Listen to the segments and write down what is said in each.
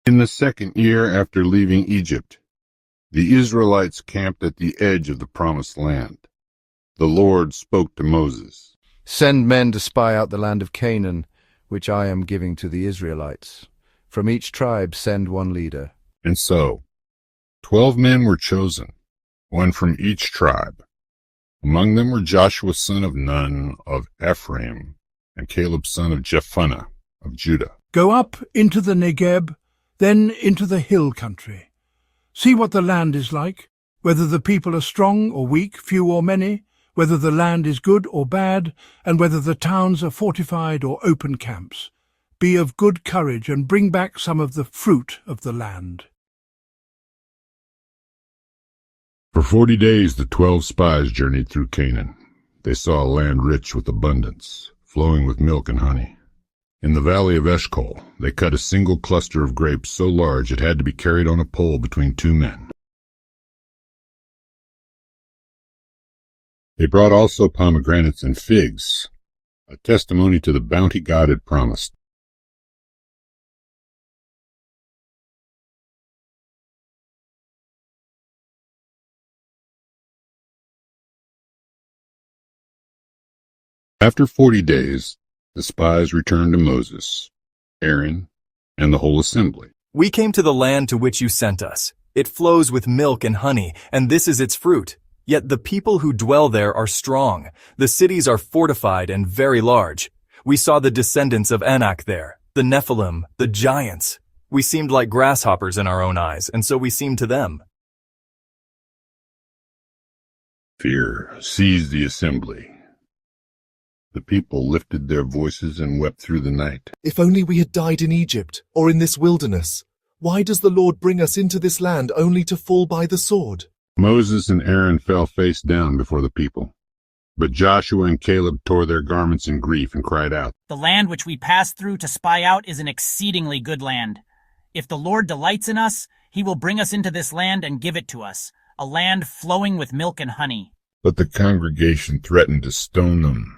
In the second year after leaving Egypt, the Israelites camped at the edge of the promised land. The Lord spoke to Moses. Send men to spy out the land of Canaan, which I am giving to the Israelites. From each tribe send one leader. And so 12 men were chosen, one from each tribe. Among them were Joshua son of Nun of Ephraim, and Caleb son of Jephunneh of Judah. Go up into the Negeb, then into the hill country. See what the land is like, whether the people are strong or weak, few or many, whether the land is good or bad, and whether the towns are fortified or open camps. Be of good courage and bring back some of the fruit of the land. For 40 days the 12 spies journeyed through Canaan. They saw a land rich with abundance, flowing with milk and honey. In the valley of Eshcol, they cut a single cluster of grapes so large it had to be carried on a pole between 2 men. They brought also pomegranates and figs, a testimony to the bounty God had promised. After 40 days, the spies returned to Moses, Aaron, and the whole assembly. We came to the land to which you sent us. It flows with milk and honey, and this is its fruit. Yet the people who dwell there are strong. The cities are fortified and very large. We saw the descendants of Anak there, the Nephilim, the giants. We seemed like grasshoppers in our own eyes, and so we seemed to them. Fear seized the assembly. The people lifted their voices and wept through the night. If only we had died in Egypt or in this wilderness. Why does the Lord bring us into this land only to fall by the sword? Moses and Aaron fell face down before the people. But Joshua and Caleb tore their garments in grief and cried out, "The land which we passed through to spy out is an exceedingly good land. If the Lord delights in us, he will bring us into this land and give it to us, a land flowing with milk and honey." But the congregation threatened to stone them.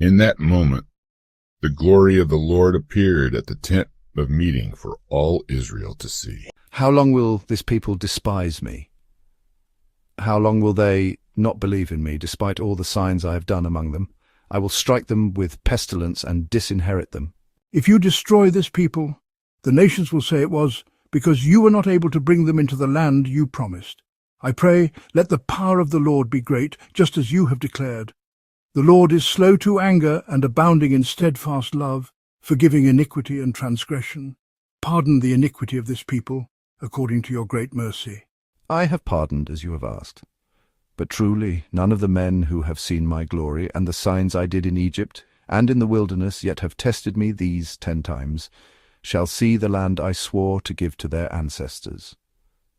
In that moment, the glory of the Lord appeared at the tent of meeting for all Israel to see. How long will this people despise me? How long will they not believe in me, despite all the signs I have done among them? I will strike them with pestilence and disinherit them. If you destroy this people, the nations will say it was because you were not able to bring them into the land you promised. I pray, let the power of the Lord be great, just as you have declared. The Lord is slow to anger and abounding in steadfast love, forgiving iniquity and transgression. Pardon the iniquity of this people, according to your great mercy. I have pardoned as you have asked. But truly none of the men who have seen my glory and the signs I did in Egypt and in the wilderness, yet have tested me these 10 times, shall see the land I swore to give to their ancestors.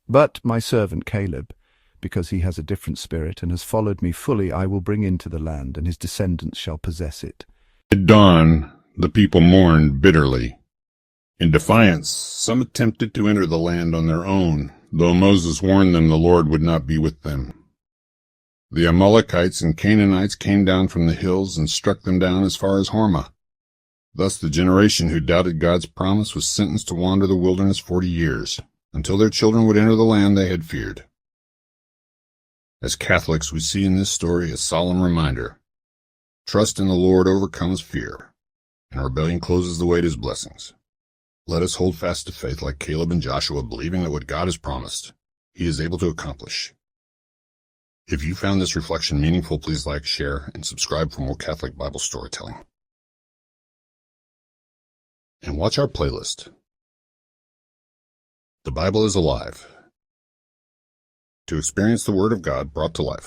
But my servant Caleb, because he has a different spirit and has followed me fully, I will bring into the land, and his descendants shall possess it. At dawn, the people mourned bitterly. In defiance, some attempted to enter the land on their own, though Moses warned them the Lord would not be with them. The Amalekites and Canaanites came down from the hills and struck them down as far as Hormah. Thus the generation who doubted God's promise was sentenced to wander the wilderness 40 years, until their children would enter the land they had feared. As Catholics, we see in this story a solemn reminder. Trust in the Lord overcomes fear, and rebellion closes the way to his blessings. Let us hold fast to faith like Caleb and Joshua, believing that what God has promised, he is able to accomplish. If you found this reflection meaningful, please like, share, and subscribe for more Catholic Bible storytelling. And watch our playlist. The Bible is alive. To experience the Word of God brought to life.